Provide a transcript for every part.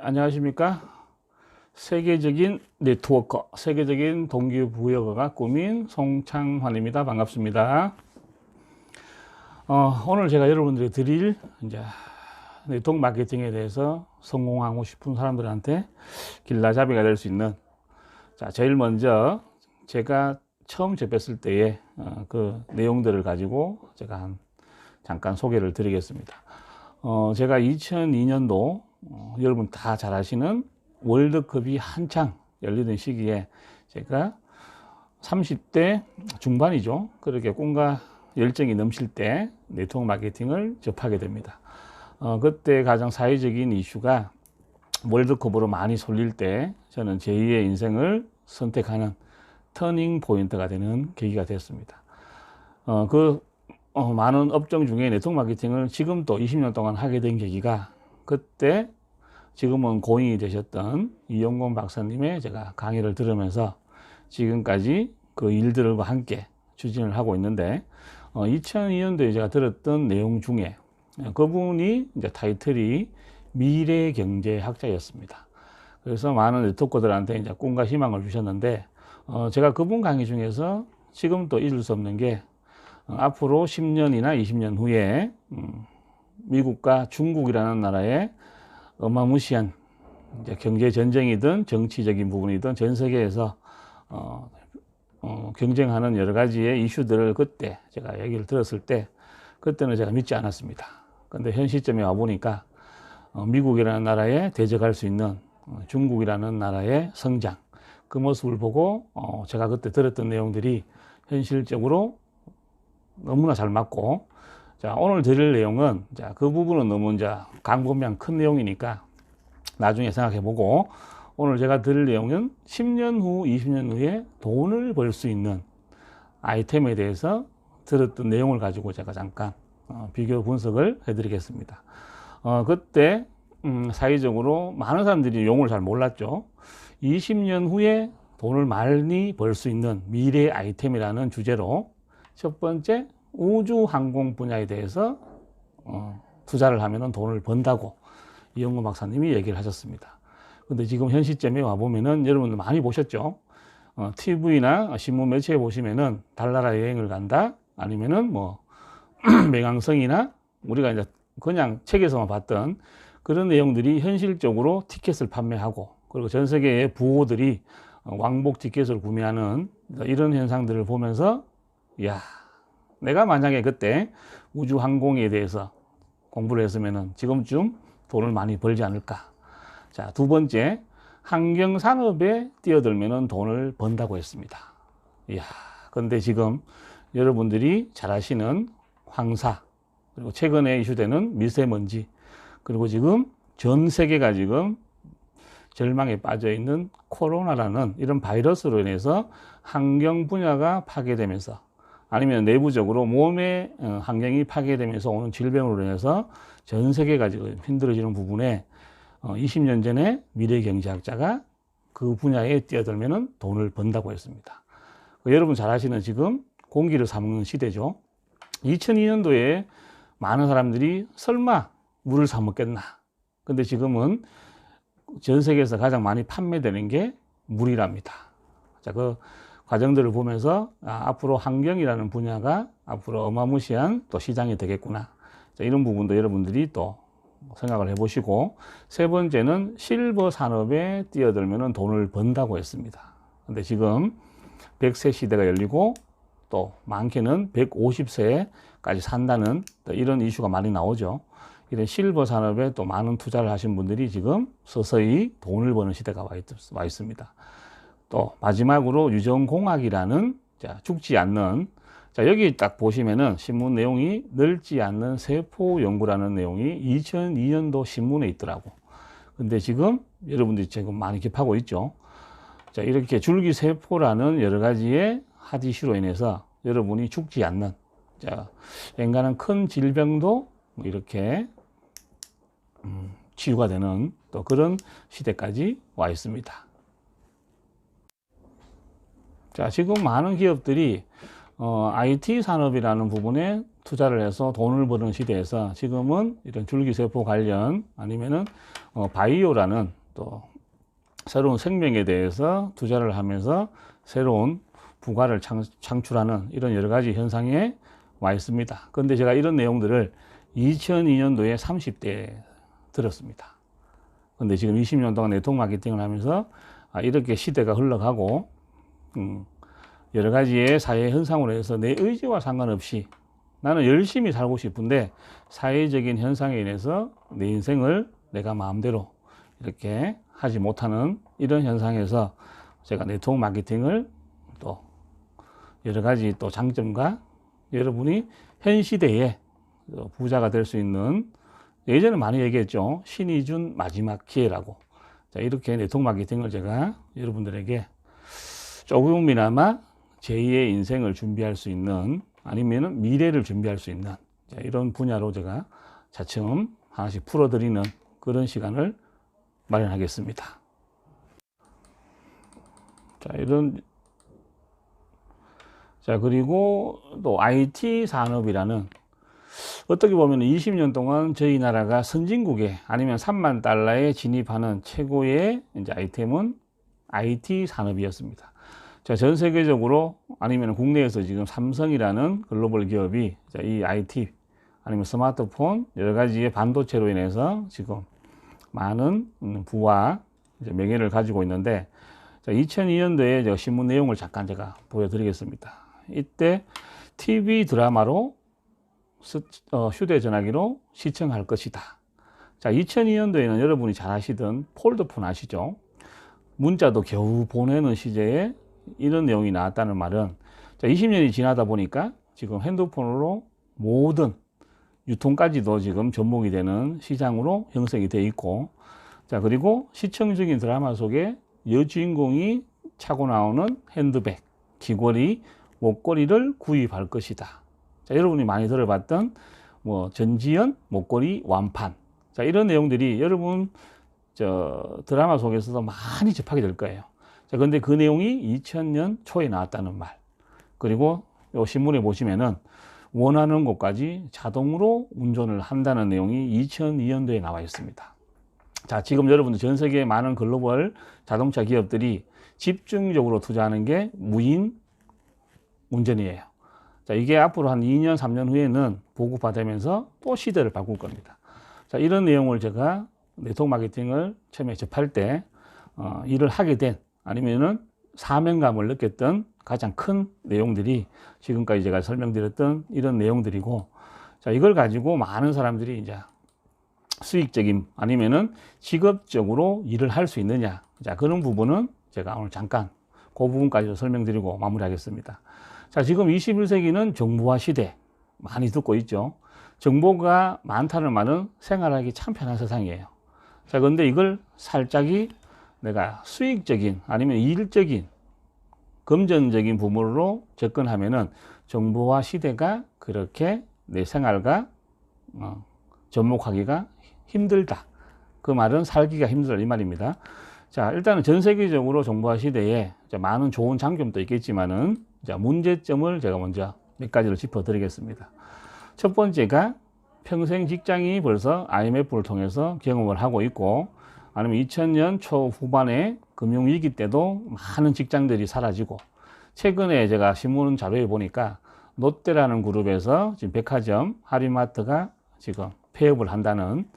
안녕하십니까. 세계적인 네트워커, 세계적인 동기부여가 꾸민 송창환입니다. 반갑습니다. 오늘 제가 여러분들이 드릴 이제 네트워크 마케팅에 대해서 성공하고 싶은 사람들한테 길라잡이가 될 수 있는, 자, 제일 먼저 제가 처음 접했을 때의 그 내용들을 가지고 제가 잠깐 소개를 드리겠습니다. 제가 2002년도 여러분 다 잘 아시는 월드컵이 한창 열리던 시기에 제가 30대 중반이죠. 그렇게 꿈과 열정이 넘칠 때 네트워크 마케팅을 접하게 됩니다. 그때 가장 사회적인 이슈가 월드컵으로 많이 쏠릴 때 저는 제2의 인생을 선택하는 터닝 포인트가 되는 계기가 됐습니다. 많은 업종 중에 네트워크 마케팅을 지금 또 20년 동안 하게 된 계기가 그때 지금은 고인이 되셨던 이용곤 박사님의 제가 강의를 들으면서 지금까지 그 일들과 함께 추진을 하고 있는데, 2002년도에 제가 들었던 내용 중에 그분이 이제 타이틀이 미래경제학자였습니다. 그래서 많은 네트워커들한테 이제 꿈과 희망을 주셨는데, 제가 그분 강의 중에서 지금 또 잊을 수 없는 게 앞으로 10년이나 20년 후에 미국과 중국이라는 나라의 어마무시한 이제 경제 전쟁이든 정치적인 부분이든 전 세계에서 경쟁하는 여러 가지의 이슈들을 그때 제가 얘기를 들었을 때 그때는 제가 믿지 않았습니다. 근데 현 시점에 와 보니까 미국이라는 나라에 대적할 수 있는 중국이라는 나라의 성장, 그 모습을 보고 제가 그때 들었던 내용들이 현실적으로 너무나 잘 맞고, 자, 오늘 드릴 내용은, 자, 그 부분은 너무 이제 광범위한 큰 내용이니까 나중에 생각해 보고, 오늘 제가 드릴 내용은 10년 후, 20년 후에 돈을 벌 수 있는 아이템에 대해서 들었던 내용을 가지고 제가 잠깐 비교 분석을 해 드리겠습니다. 그때 사회적으로 많은 사람들이 용어를 잘 몰랐죠. 20년 후에 돈을 많이 벌 수 있는 미래 아이템이라는 주제로 첫 번째, 우주 항공 분야에 대해서 투자를 하면 돈을 번다고 이용곤 박사님이 얘기를 하셨습니다. 근데 지금 현 시점에 와보면은 여러분들 많이 보셨죠? TV나 신문 매체에 보시면은 달나라 여행을 간다, 아니면은 뭐 매강성이나 우리가 이제 그냥 책에서만 봤던 그런 내용들이 현실적으로 티켓을 판매하고, 그리고 전 세계의 부호들이 왕복 티켓을 구매하는 이런 현상들을 보면서, 야, 내가 만약에 그때 우주 항공에 대해서 공부를 했으면은 지금쯤 돈을 많이 벌지 않을까. 자, 두 번째, 환경 산업에 뛰어들면은 돈을 번다고 했습니다. 이야, 근데 지금 여러분들이 잘 아시는 황사, 그리고 최근에 이슈되는 미세먼지, 그리고 지금 전 세계가 지금 절망에 빠져 있는 코로나라는 이런 바이러스로 인해서 환경 분야가 파괴되면서, 아니면 내부적으로 몸의 환경이 파괴되면서 오는 질병으로 인해서 전 세계가 지금 힘들어지는 부분에 20년 전에 미래경제학자가 그 분야에 뛰어들면 돈을 번다고 했습니다. 여러분 잘 아시는 지금 공기를 사먹는 시대죠. 2002년도에 많은 사람들이 설마 물을 사먹겠나. 근데 지금은 전 세계에서 가장 많이 판매되는 게 물이랍니다. 자, 그 과정들을 보면서 앞으로 환경이라는 분야가 앞으로 어마무시한 또 시장이 되겠구나. 자, 이런 부분도 여러분들이 또 생각을 해보시고, 세 번째는 실버 산업에 뛰어들면 돈을 번다고 했습니다. 근데 지금 100세 시대가 열리고 또 많게는 150세까지 산다는 이런 이슈가 많이 나오죠. 이런 실버 산업에 또 많은 투자를 하신 분들이 지금 서서히 돈을 버는 시대가 와 있습니다. 또 마지막으로 유전공학이라는, 자, 죽지 않는, 자, 여기 딱 보시면은 신문 내용이 늙지 않는 세포 연구라는 내용이 2002년도 신문에 있더라고. 근데 지금 여러분들이 지금 많이 접하고 있죠. 자, 이렇게 줄기세포라는 여러 가지의 핫 이슈로 인해서 여러분이 죽지 않는, 자, 앵간한 큰 질병도 이렇게 치유가 되는 또 그런 시대까지 와 있습니다. 자, 지금 많은 기업들이 IT 산업이라는 부분에 투자를 해서 돈을 버는 시대에서 지금은 이런 줄기세포 관련 아니면은 바이오라는 또 새로운 생명에 대해서 투자를 하면서 새로운 부가를 창출하는 이런 여러 가지 현상에 와 있습니다. 그런데 제가 이런 내용들을 2002년도에 30대에 들었습니다. 근데 지금 20년 동안 네트워크 마케팅을 하면서 이렇게 시대가 흘러가고 여러 가지의 사회 현상으로 해서 내 의지와 상관없이 나는 열심히 살고 싶은데 사회적인 현상에 인해서 내 인생을 내가 마음대로 이렇게 하지 못하는 이런 현상에서 제가 네트워크 마케팅을 또 여러 가지 또 장점과 여러분이 현 시대에 부자가 될 수 있는, 예전에 많이 얘기했죠. 신이 준 마지막 기회라고. 자, 이렇게 네트워크 마케팅을 제가 여러분들에게 조금이나마 제2의 인생을 준비할 수 있는 아니면 미래를 준비할 수 있는 이런 분야로 제가 차츰 하나씩 풀어드리는 그런 시간을 마련하겠습니다. 그리고 또 IT 산업이라는, 어떻게 보면 20년 동안 저희 나라가 선진국에 아니면 3만 달러에 진입하는 최고의 이제 아이템은 IT 산업이었습니다. 자, 전 세계적으로 아니면 국내에서 지금 삼성이라는 글로벌 기업이 이 IT 아니면 스마트폰 여러 가지의 반도체로 인해서 지금 많은 부와 명예를 가지고 있는데, 자, 2002년도에 제가 신문 내용을 잠깐 제가 보여드리겠습니다. 이때 TV 드라마로 휴대전화기로 시청할 것이다. 자, 2002년도에는 여러분이 잘 아시던 폴더폰 아시죠? 문자도 겨우 보내는 시제에 이런 내용이 나왔다는 말은, 자, 20년이 지나다 보니까 지금 핸드폰으로 모든 유통까지도 지금 접목이 되는 시장으로 형성이 되어 있고, 자, 그리고 시청적인 드라마 속에 여주인공이 차고 나오는 핸드백, 귀걸이, 목걸이를 구입할 것이다. 자, 여러분이 많이 들어봤던 전지현 목걸이 완판. 자, 이런 내용들이 여러분 드라마 속에서도 많이 접하게 될 거예요. 자, 근데 그 내용이 2000년 초에 나왔다는 말. 그리고 요 신문에 보시면은 원하는 곳까지 자동으로 운전을 한다는 내용이 2002년도에 나와 있습니다. 자, 지금 여러분들 전 세계의 많은 글로벌 자동차 기업들이 집중적으로 투자하는 게 무인 운전이에요. 자, 이게 앞으로 한 2년, 3년 후에는 보급화되면서 또 시대를 바꿀 겁니다. 자, 이런 내용을 제가 네트워크 마케팅을 처음에 접할 때 일을 하게 된 아니면은 사명감을 느꼈던 가장 큰 내용들이 지금까지 제가 설명드렸던 이런 내용들이고, 자, 이걸 가지고 많은 사람들이 이제 수익적인 아니면은 직업적으로 일을 할 수 있느냐. 자, 그런 부분은 제가 오늘 잠깐 그 부분까지도 설명드리고 마무리하겠습니다. 자, 지금 21세기는 정보화 시대 많이 듣고 있죠. 정보가 많다는 말은 생활하기 참 편한 세상이에요. 자, 그런데 이걸 살짝이 내가 수익적인 아니면 일적인 금전적인 부분으로 접근하면은 정보화 시대가 그렇게 내 생활과 접목하기가 힘들다. 그 말은 살기가 힘들다 이 말입니다. 자, 일단은 전 세계적으로 정보화 시대에 많은 좋은 장점도 있겠지만은 문제점을 제가 먼저 몇 가지를 짚어드리겠습니다. 첫 번째가 평생 직장이 벌써 IMF를 통해서 경험을 하고 있고, 아니면 2000년 초후반에 금융위기 때도 많은 직장들이 사라지고, 최근에 제가 신문 자료에 보니까 롯데라는 그룹에서 지금 백화점, 할인마트가 지금 폐업을 한다는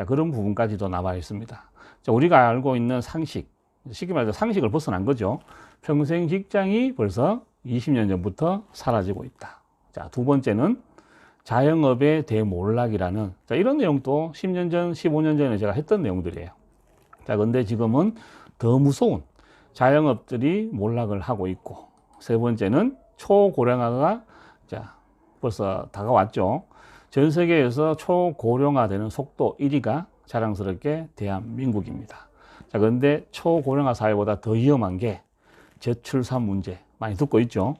그런 부분까지도 나와 있습니다. 자, 우리가 알고 있는 상식, 쉽게 말해서 상식을 벗어난 거죠. 평생 직장이 벌써 20년 전부터 사라지고 있다. 자, 두 번째는 자영업의 대몰락이라는, 자, 이런 내용도 10년 전, 15년 전에 제가 했던 내용들이에요. 자, 근데 지금은 더 무서운 자영업들이 몰락을 하고 있고, 세 번째는 초고령화가 벌써 다가왔죠. 전 세계에서 초고령화 되는 속도 1위가 자랑스럽게 대한민국입니다. 자, 그런데 초고령화 사회보다 더 위험한 게 저출산 문제 많이 듣고 있죠.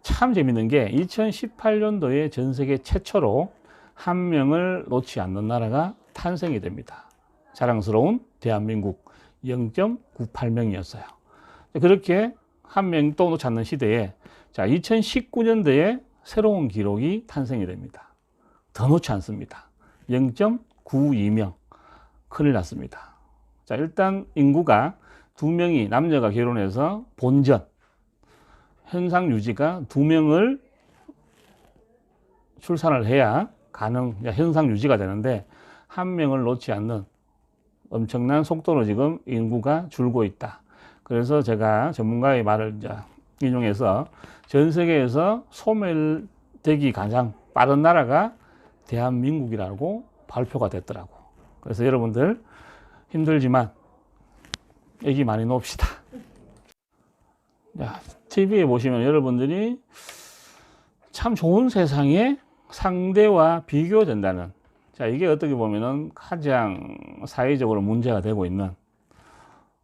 참 재밌는 게 2018년도에 전 세계 최초로 한 명을 놓지 않는 나라가 탄생이 됩니다. 자랑스러운 대한민국 0.98명이었어요. 그렇게 한 명도 놓지 않는 시대에 자, 2019년도에 새로운 기록이 탄생이 됩니다. 더 놓지 않습니다. 0.92명. 큰일 났습니다. 자, 일단 인구가 2명이 남녀가 결혼해서 본전, 현상 유지가 2명을 출산을 해야 현상 유지가 되는데 1명을 놓지 않는 엄청난 속도로 지금 인구가 줄고 있다. 그래서 제가 전문가의 말을 이제 인용해서 전 세계에서 소멸되기 가장 빠른 나라가 대한민국이라고 발표가 됐더라고. 그래서 여러분들 힘들지만 애기 많이 놓읍시다. 자, TV에 보시면 여러분들이 참 좋은 세상에 상대와 비교된다는, 자, 이게 어떻게 보면은 가장 사회적으로 문제가 되고 있는,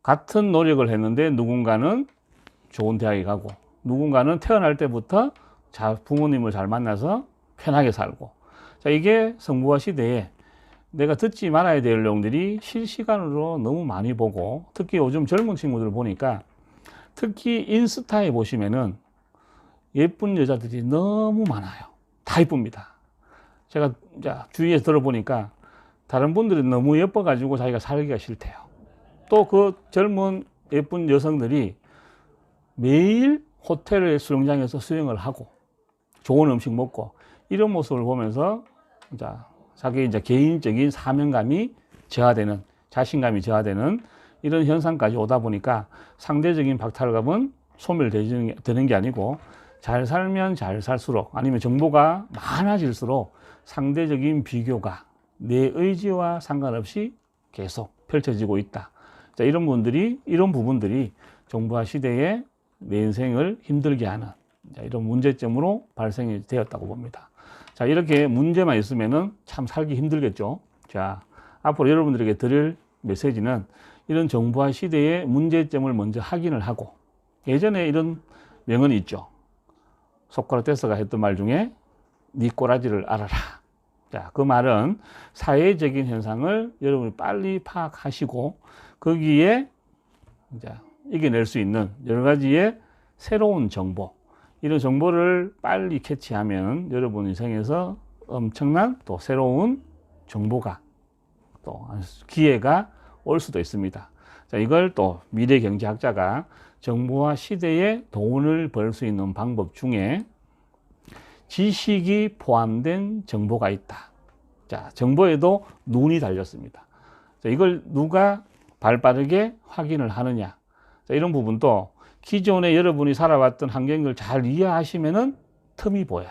같은 노력을 했는데 누군가는 좋은 대학에 가고 누군가는 태어날 때부터 부모님을 잘 만나서 편하게 살고, 자, 이게 성부화 시대에 내가 듣지 말아야 될 내용들이 실시간으로 너무 많이 보고, 특히 요즘 젊은 친구들 보니까 특히 인스타에 보시면은 예쁜 여자들이 너무 많아요. 다 예쁩니다. 제가 주위에서 들어보니까 다른 분들은 너무 예뻐가지고 자기가 살기가 싫대요. 또 그 젊은 예쁜 여성들이 매일 호텔 수영장에서 수영을 하고 좋은 음식 먹고 이런 모습을 보면서 자기 개인적인 사명감이 저하되는, 자신감이 저하되는 이런 현상까지 오다 보니까 상대적인 박탈감은 소멸되는 게 아니고, 잘 살면 잘 살수록, 아니면 정보가 많아질수록 상대적인 비교가 내 의지와 상관없이 계속 펼쳐지고 있다. 자, 이런 부분들이 정보화 시대에 내 인생을 힘들게 하는 이런 문제점으로 발생이 되었다고 봅니다. 자, 이렇게 문제만 있으면은 참 살기 힘들겠죠. 자, 앞으로 여러분들에게 드릴 메시지는 이런 정보화 시대의 문제점을 먼저 확인을 하고, 예전에 이런 명언이 있죠. 소크라테스가 했던 말 중에 네 꼬라지를 알아라. 자, 그 말은 사회적인 현상을 여러분이 빨리 파악하시고 거기에 이겨낼 수 있는 여러 가지의 새로운 정보, 이런 정보를 빨리 캐치하면 여러분 인생에서 엄청난 또 새로운 정보가, 또 기회가 올 수도 있습니다. 자, 이걸 또 미래 경제학자가 정보화 시대에 돈을 벌 수 있는 방법 중에 지식이 포함된 정보가 있다. 자, 정보에도 눈이 달렸습니다. 자, 이걸 누가 발빠르게 확인을 하느냐. 자, 이런 부분도 기존에 여러분이 살아왔던 환경을 잘 이해하시면은 틈이 보여요.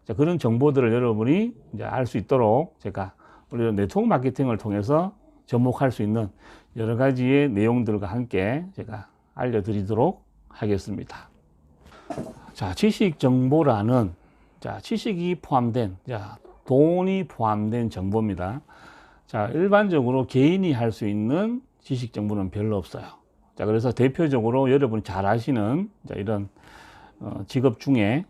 자, 그런 정보들을 여러분이 알 수 있도록 제가 우리 네트워크 마케팅을 통해서 접목할 수 있는 여러 가지의 내용들과 함께 제가 알려드리도록 하겠습니다. 자, 지식 정보라는, 지식이 포함된, 돈이 포함된 정보입니다. 자, 일반적으로 개인이 할 수 있는 지식 정보는 별로 없어요. 자, 그래서 대표적으로 여러분이 잘 아시는 이런 직업 중에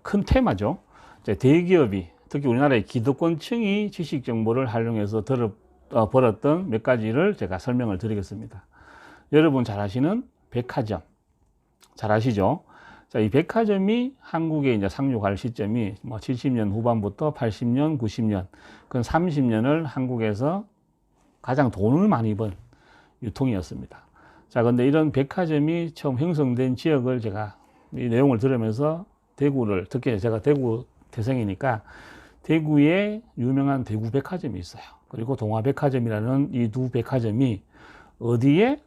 큰 테마죠. 대기업이, 특히 우리나라의 기득권층이 지식 정보를 활용해서 벌었던 몇 가지를 제가 설명을 드리겠습니다. 여러분 잘 아시는 백화점, 잘 아시죠? 자, 이 백화점이 한국에 상륙할 시점이 70년 후반부터 80년, 90년, 그 30년을 한국에서 가장 돈을 많이 번 유통이었습니다. 자, 근데 이런 백화점이 처음 형성된 지역을 제가 이 내용을 들으면서 특히 제가 대구 태생이니까 대구에 유명한 대구 백화점이 있어요. 그리고 동화백화점이라는 이 두 백화점이 어디에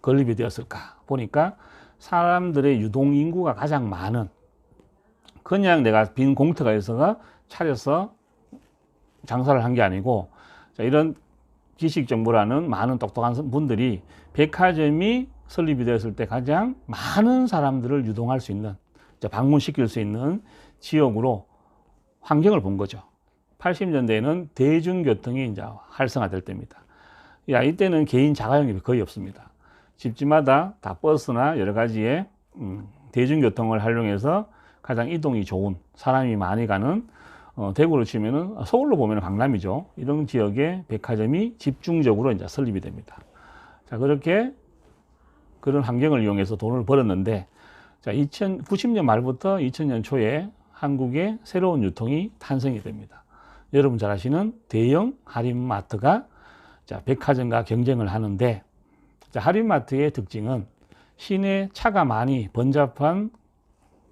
건립이 되었을까 보니까 사람들의 유동 인구가 가장 많은, 그냥 내가 빈 공터가 있어가 차려서 장사를 한 게 아니고, 이런 지식정보라는 많은 똑똑한 분들이 백화점이 설립이 되었을 때 가장 많은 사람들을 유동할 수 있는, 방문시킬 수 있는 지역으로 환경을 본 거죠. 80년대에는 대중교통이 활성화될 때입니다. 이때는 개인 자가용이 거의 없습니다. 집집마다 다 버스나 여러 가지의 대중교통을 활용해서 가장 이동이 좋은, 사람이 많이 가는, 대구로 치면은 서울로 보면 강남이죠. 이런 지역에 백화점이 집중적으로 설립이 됩니다. 자, 그렇게 그런 환경을 이용해서 돈을 벌었는데, 자, 2090년 말부터 2000년 초에 한국에 새로운 유통이 탄생이 됩니다. 여러분 잘 아시는 대형 할인마트가 자, 백화점과 경쟁을 하는데, 자, 할인마트의 특징은 시내 차가 많이 번잡한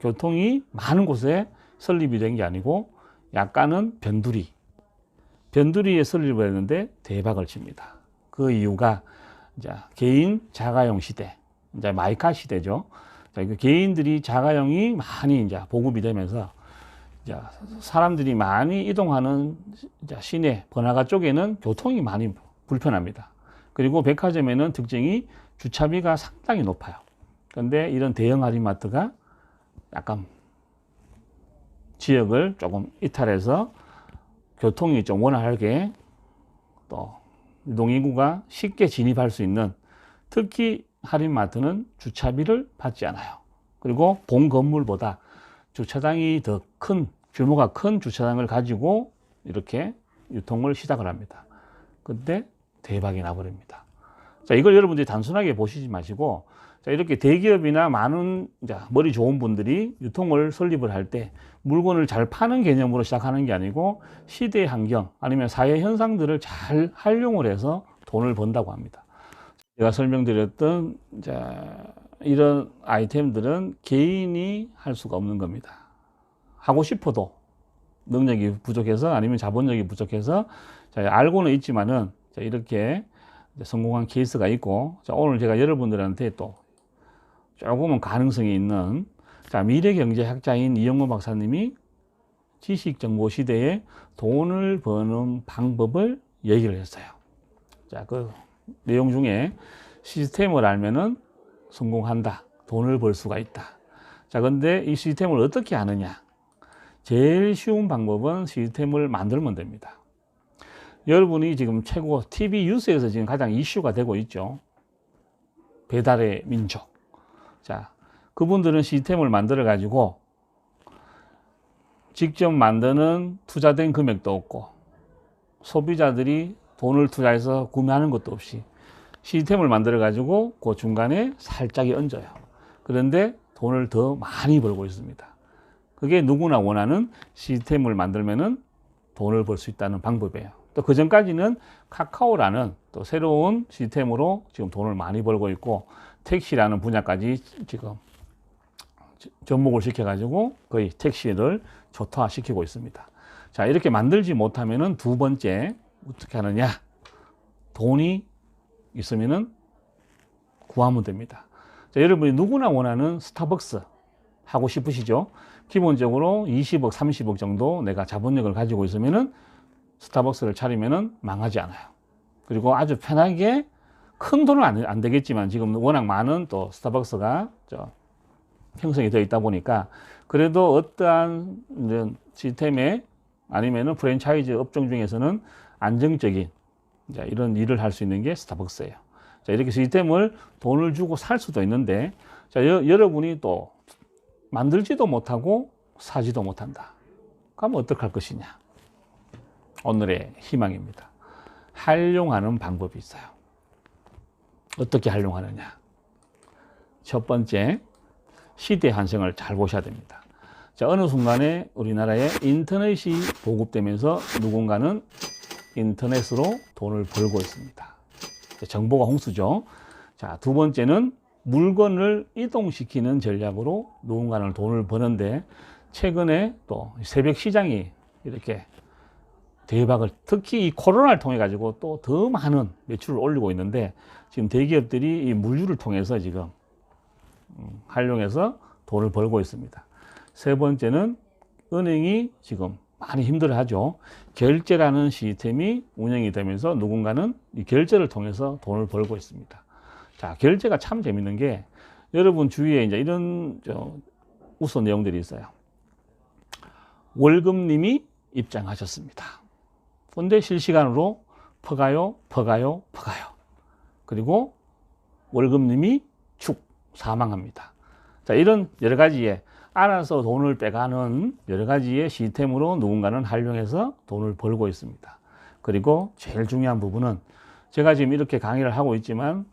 교통이 많은 곳에 설립이 된 게 아니고 약간은 변두리에 설립을 했는데 대박을 칩니다. 그 이유가 이제 개인 자가용 시대, 이제 마이카 시대죠. 자, 개인들이 자가용이 많이 이제 보급이 되면서 이제 사람들이 많이 이동하는 이제 시내 번화가 쪽에는 교통이 많이 불편합니다. 그리고 백화점에는 특징이 주차비가 상당히 높아요. 그런데 이런 대형 할인마트가 약간 지역을 조금 이탈해서 교통이 좀 원활하게 또 이동인구가 쉽게 진입할 수 있는, 특히 할인마트는 주차비를 받지 않아요. 그리고 본 건물보다 주차장이 더 큰, 규모가 큰 주차장을 가지고 이렇게 유통을 시작을 합니다. 근데 대박이 나버립니다. 자, 이걸 여러분들이 단순하게 보시지 마시고, 자, 이렇게 대기업이나 많은 머리 좋은 분들이 유통을 설립을 할 때 물건을 잘 파는 개념으로 시작하는 게 아니고 시대의 환경 아니면 사회 현상들을 잘 활용을 해서 돈을 번다고 합니다. 제가 설명드렸던 이런 아이템들은 개인이 할 수가 없는 겁니다. 하고 싶어도 능력이 부족해서 아니면 자본력이 부족해서 알고는 있지만은 이렇게 성공한 케이스가 있고, 오늘 제가 여러분들한테 또 조금은 가능성이 있는 미래경제학자인 이영모 박사님이 지식정보 시대에 돈을 버는 방법을 얘기를 했어요. 자, 그 내용 중에 시스템을 알면은 성공한다, 돈을 벌 수가 있다. 자, 근데 이 시스템을 어떻게 하느냐? 제일 쉬운 방법은 시스템을 만들면 됩니다. 여러분이 지금 최고 TV 뉴스에서 지금 가장 이슈가 되고 있죠. 배달의 민족. 자, 그분들은 시스템을 만들어 가지고 직접 만드는 투자된 금액도 없고 소비자들이 돈을 투자해서 구매하는 것도 없이 시스템을 만들어 가지고 그 중간에 살짝 얹어요. 그런데 돈을 더 많이 벌고 있습니다. 그게 누구나 원하는 시스템을 만들면은 돈을 벌 수 있다는 방법이에요. 또 그 전까지는 카카오라는 또 새로운 시스템으로 지금 돈을 많이 벌고 있고, 택시라는 분야까지 지금 접목을 시켜가지고 거의 택시를 초토화시키고 있습니다. 자, 이렇게 만들지 못하면은 두 번째 어떻게 하느냐? 돈이 있으면은 구하면 됩니다. 자, 여러분이 누구나 원하는 스타벅스 하고 싶으시죠? 기본적으로 20억, 30억 정도 내가 자본력을 가지고 있으면은 스타벅스를 차리면은 망하지 않아요. 그리고 아주 편하게 큰 돈은 안 되겠지만 지금 워낙 많은 또 스타벅스가 형성이 되어 있다 보니까 그래도 어떠한 이런 시스템에 아니면은 프랜차이즈 업종 중에서는 안정적인 이런 일을 할 수 있는 게 스타벅스예요. 자, 이렇게 시스템을 돈을 주고 살 수도 있는데, 자, 여러분이 또 만들지도 못하고 사지도 못한다. 그럼 어떡할 것이냐? 오늘의 희망입니다. 활용하는 방법이 있어요. 어떻게 활용하느냐? 첫 번째, 시대 환경을 잘 보셔야 됩니다. 자, 어느 순간에 우리나라에 인터넷이 보급되면서 누군가는 인터넷으로 돈을 벌고 있습니다. 정보가 홍수죠. 자, 두 번째는 물건을 이동시키는 전략으로 누군가는 돈을 버는데, 최근에 또 새벽 시장이 이렇게 대박을, 특히 이 코로나를 통해 가지고 또 더 많은 매출을 올리고 있는데, 지금 대기업들이 이 물류를 통해서 지금 활용해서 돈을 벌고 있습니다. 세 번째는 은행이 지금 많이 힘들어하죠. 결제라는 시스템이 운영이 되면서 누군가는 이 결제를 통해서 돈을 벌고 있습니다. 자, 결제가 참 재밌는 게, 여러분 주위에 이제 이런 우선 내용들이 있어요. 월급님이 입장하셨습니다. 근데 실시간으로 퍼가요. 그리고 월급님이 사망합니다. 자, 이런 여러 가지의 알아서 돈을 빼가는 여러 가지의 시스템으로 누군가는 활용해서 돈을 벌고 있습니다. 그리고 제일 중요한 부분은, 제가 지금 이렇게 강의를 하고 있지만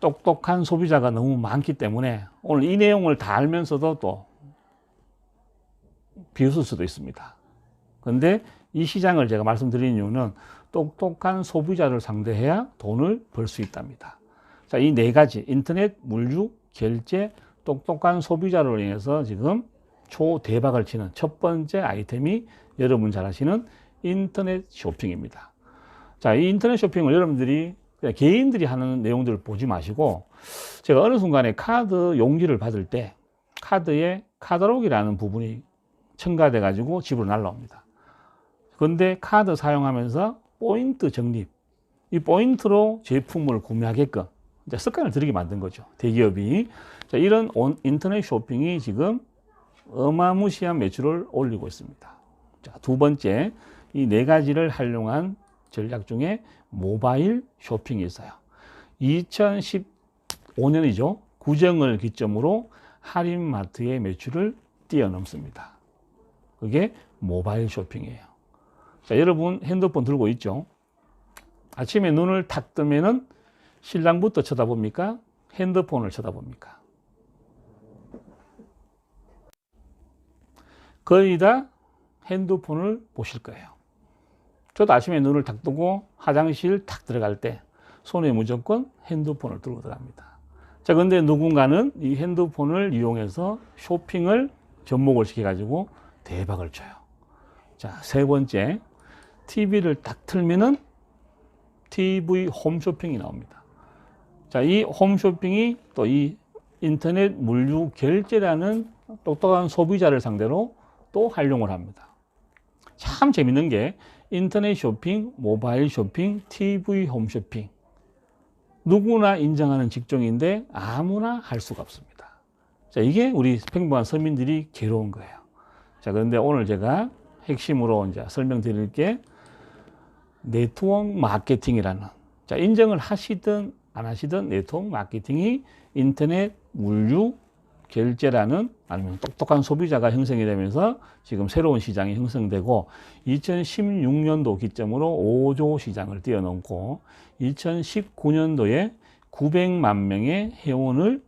똑똑한 소비자가 너무 많기 때문에 오늘 이 내용을 다 알면서도 또 비웃을 수도 있습니다. 그런데 이 시장을 제가 말씀드린 이유는 똑똑한 소비자를 상대해야 돈을 벌 수 있답니다. 자, 이 네 가지 인터넷, 물류, 결제, 똑똑한 소비자를 인해서 지금 초대박을 치는 첫 번째 아이템이 여러분 잘 아시는 인터넷 쇼핑입니다. 자, 이 인터넷 쇼핑을 여러분들이 그냥 개인들이 하는 내용들을 보지 마시고, 제가 어느 순간에 카드 용지를 받을 때 카드에 카탈로그라는 부분이 첨가돼 가지고 집으로 날라옵니다. 그런데 카드 사용하면서 포인트 적립, 이 포인트로 제품을 구매하게끔 이제 습관을 들이게 만든 거죠, 대기업이. 자, 이런 인터넷 쇼핑이 지금 어마무시한 매출을 올리고 있습니다. 자, 두 번째, 이 네 가지를 활용한 전략 중에 모바일 쇼핑이 있어요. 2015년이죠. 구정을 기점으로 할인마트의 매출을 뛰어넘습니다. 그게 모바일 쇼핑이에요. 자, 여러분 핸드폰 들고 있죠? 아침에 눈을 탁 뜨면은 신랑부터 쳐다봅니까? 핸드폰을 쳐다봅니까? 거의 다 핸드폰을 보실 거예요. 저도 아침에 눈을 탁 뜨고 화장실 탁 들어갈 때 손에 무조건 핸드폰을 들고 들어갑니다. 자, 근데 누군가는 이 핸드폰을 이용해서 쇼핑을 접목을 시켜가지고 대박을 쳐요. 자, 세 번째, TV를 딱 틀면은 TV 홈쇼핑이 나옵니다. 자, 이 홈쇼핑이 또 이 인터넷 물류 결제라는 똑똑한 소비자를 상대로 또 활용을 합니다. 참 재밌는 게 인터넷 쇼핑, 모바일 쇼핑, TV 홈쇼핑, 누구나 인정하는 직종인데 아무나 할 수가 없습니다. 자, 이게 우리 평범한 서민들이 괴로운 거예요. 자, 그런데 오늘 제가 핵심으로 이제 설명드릴 게 네트워크 마케팅이라는, 자, 인정을 하시든 안 하시든 네트워크 마케팅이 인터넷 물류 결제라는, 아니면 똑똑한 소비자가 형성이 되면서 지금 새로운 시장이 형성되고 2016년도 기점으로 5조 시장을 뛰어넘고 2019년도에 900만 명의 회원을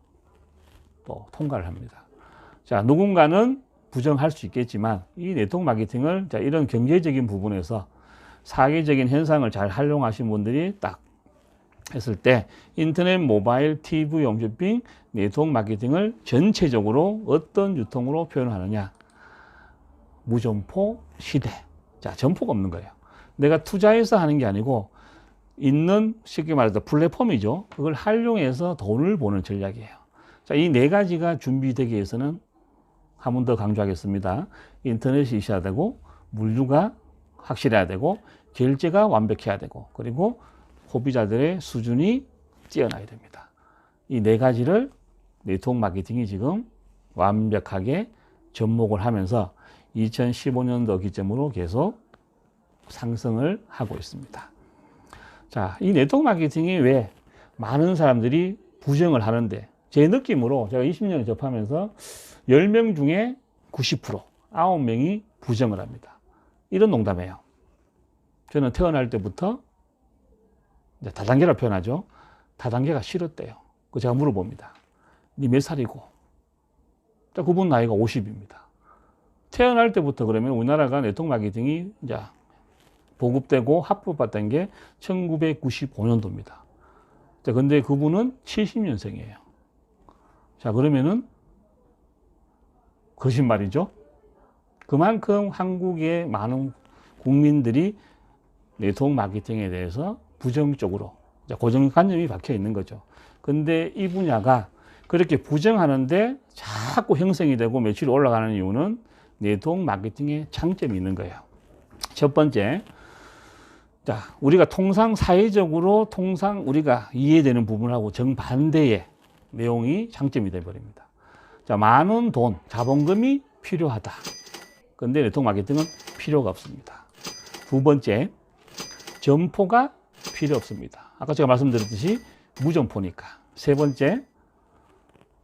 또 통과를 합니다. 자, 누군가는 부정할 수 있겠지만 이 네트워크 마케팅을, 자, 이런 경제적인 부분에서 사회적인 현상을 잘 활용하신 분들이 딱 했을 때 인터넷, 모바일, TV, 홈쇼핑, 네트워크 마케팅을 전체적으로 어떤 유통으로 표현하느냐. 무점포 시대. 자, 점포가 없는 거예요. 내가 투자해서 하는 게 아니고 있는, 쉽게 말해서 플랫폼이죠. 그걸 활용해서 돈을 버는 전략이에요. 자, 이 네 가지가 준비되기 위해서는 한 번 더 강조하겠습니다. 인터넷이 있어야 되고, 물류가 확실해야 되고, 결제가 완벽해야 되고, 그리고 소비자들의 수준이 뛰어나야 됩니다. 이 네 가지를 네트워크 마케팅이 지금 완벽하게 접목을 하면서 2015년도 기점으로 계속 상승을 하고 있습니다. 자, 이 네트워크 마케팅이 왜 많은 사람들이 부정을 하는데, 제 느낌으로 제가 20년을 접하면서 10명 중에 90%, 9명이 부정을 합니다. 이런 농담이에요. 저는 태어날 때부터 다단계라 표현하죠. 다단계가 싫었대요. 그 제가 물어봅니다. 니 몇 살이고? 자, 그분 나이가 50입니다. 태어날 때부터 그러면 우리나라가 네트워크 마케팅이 이제 보급되고 합법화된 게 1995년도입니다. 자, 근데 그분은 70년생이에요. 자, 그러면은 거짓말이죠. 그만큼 한국의 많은 국민들이 네트워크 마케팅에 대해서 부정적으로 고정관념이 박혀 있는 거죠. 근데 이 분야가 그렇게 부정하는데 자꾸 형성이 되고 매출이 올라가는 이유는 네트워크 마케팅에 장점이 있는 거예요. 첫 번째, 자, 우리가 통상 사회적으로 우리가 이해되는 부분하고 정반대의 내용이 장점이 되어버립니다. 자, 많은 돈, 자본금이 필요하다. 근데 네트워크 마케팅은 필요가 없습니다. 두 번째, 점포가 필요 없습니다. 아까 제가 말씀드렸듯이 무점포니까. 세 번째,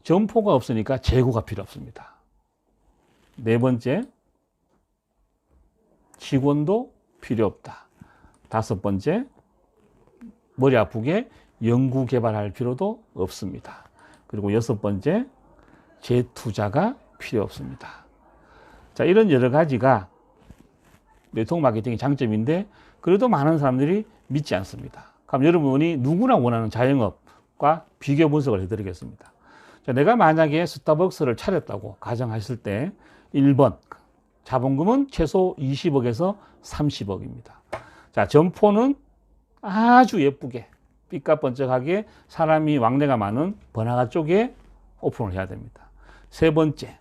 점포가 없으니까 재고가 필요 없습니다. 네 번째, 직원도 필요 없다. 다섯 번째, 머리 아프게 연구 개발할 필요도 없습니다. 그리고 여섯 번째, 재투자가 필요 없습니다. 자, 이런 여러 가지가 네트워크 마케팅의 장점인데 그래도 많은 사람들이 믿지 않습니다. 그럼 여러분이 누구나 원하는 자영업과 비교 분석을 해드리겠습니다. 자, 내가 만약에 스타벅스를 차렸다고 가정하실 때 1번, 자본금은 최소 20억에서 30억입니다. 자, 점포는 아주 예쁘게 삐까번쩍하게 사람이 왕래가 많은 번화가 쪽에 오픈을 해야 됩니다. 세 번째,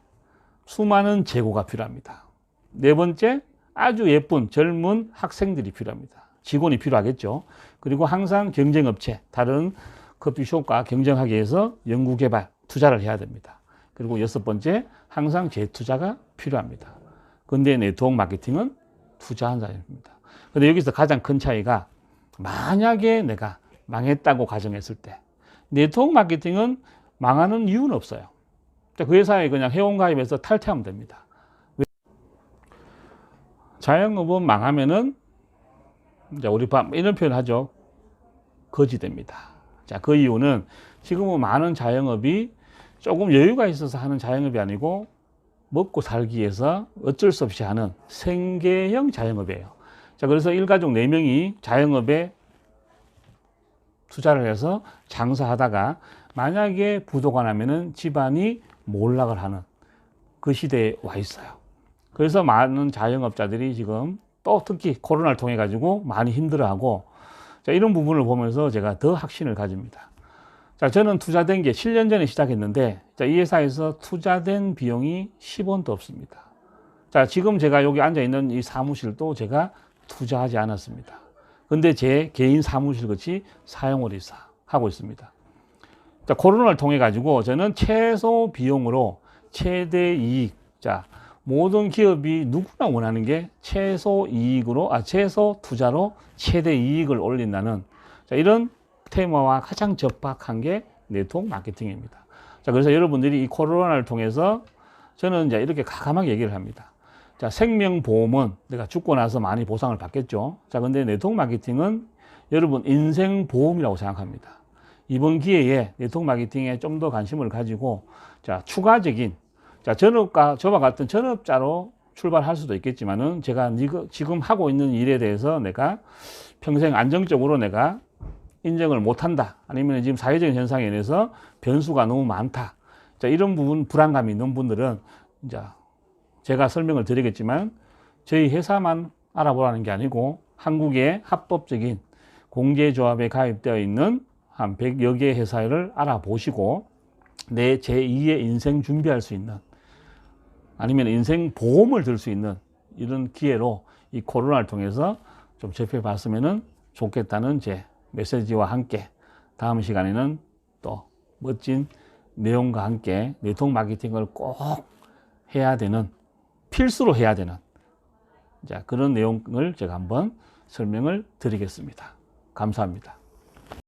수많은 재고가 필요합니다. 네 번째, 아주 예쁜 젊은 학생들이 필요합니다. 직원이 필요하겠죠. 그리고 항상 경쟁업체, 다른 커피숍과 경쟁하기 위해서 연구개발, 투자를 해야 됩니다. 그리고 여섯 번째, 항상 재투자가 필요합니다. 근데 네트워크 마케팅은 투자한 사람입니다. 근데 여기서 가장 큰 차이가 만약에 내가 망했다고 가정했을 때 네트워크 마케팅은 망하는 이유는 없어요. 그 회사에 그냥 회원가입해서 탈퇴하면 됩니다. 자영업은 망하면은 이제 우리 이런 표현을 하죠. 거지됩니다. 자, 그 이유는 지금은 많은 자영업이 조금 여유가 있어서 하는 자영업이 아니고 먹고 살기 위해서 어쩔 수 없이 하는 생계형 자영업이에요. 자, 그래서 일가족 4명이 자영업에 투자를 해서 장사하다가 만약에 부도가 나면은 집안이 몰락을 하는 그 시대에 와 있어요. 그래서 많은 자영업자들이 지금 또 특히 코로나를 통해 가지고 많이 힘들어하고, 자, 이런 부분을 보면서 제가 더 확신을 가집니다. 자, 저는 투자된 게 7년 전에 시작했는데, 자, 이 회사에서 투자된 비용이 10원도 없습니다. 자, 지금 제가 여기 앉아 있는 이 사무실도 제가 투자하지 않았습니다. 근데 제 개인 사무실 같이 사용을 해서 하고 있습니다. 자, 코로나를 통해 가지고 저는 최소 비용으로 최대 이익, 자, 모든 기업이 누구나 원하는 게 최소 이익으로, 최소 투자로 최대 이익을 올린다는, 자, 이런 테마와 가장 적합한 게 네트워크 마케팅입니다. 자, 그래서 여러분들이 이 코로나를 통해서 저는 이제 이렇게 가감하게 얘기를 합니다. 자, 생명보험은 내가 죽고 나서 많이 보상을 받겠죠. 자, 근데 네트워크 마케팅은 여러분 인생보험이라고 생각합니다. 이번 기회에 네트워크 마케팅에 좀 더 관심을 가지고, 자, 추가적인, 자, 저와 같은 전업자로 출발할 수도 있겠지만은 제가 지금 하고 있는 일에 대해서 내가 평생 안정적으로 내가 인정을 못한다. 아니면 지금 사회적인 현상에 대해서 변수가 너무 많다. 자, 이런 부분, 불안감이 있는 분들은 이제 제가 설명을 드리겠지만 저희 회사만 알아보라는 게 아니고 한국의 합법적인 공제조합에 가입되어 있는 한 100여 개 회사를 알아보시고 내 제2의 인생 준비할 수 있는, 아니면 인생 보험을 들 수 있는 이런 기회로 이 코로나를 통해서 좀 접해봤으면 좋겠다는 제 메시지와 함께 다음 시간에는 또 멋진 내용과 함께 네트워크 마케팅을 꼭 해야 되는, 필수로 해야 되는, 자, 그런 내용을 제가 한번 설명을 드리겠습니다. 감사합니다.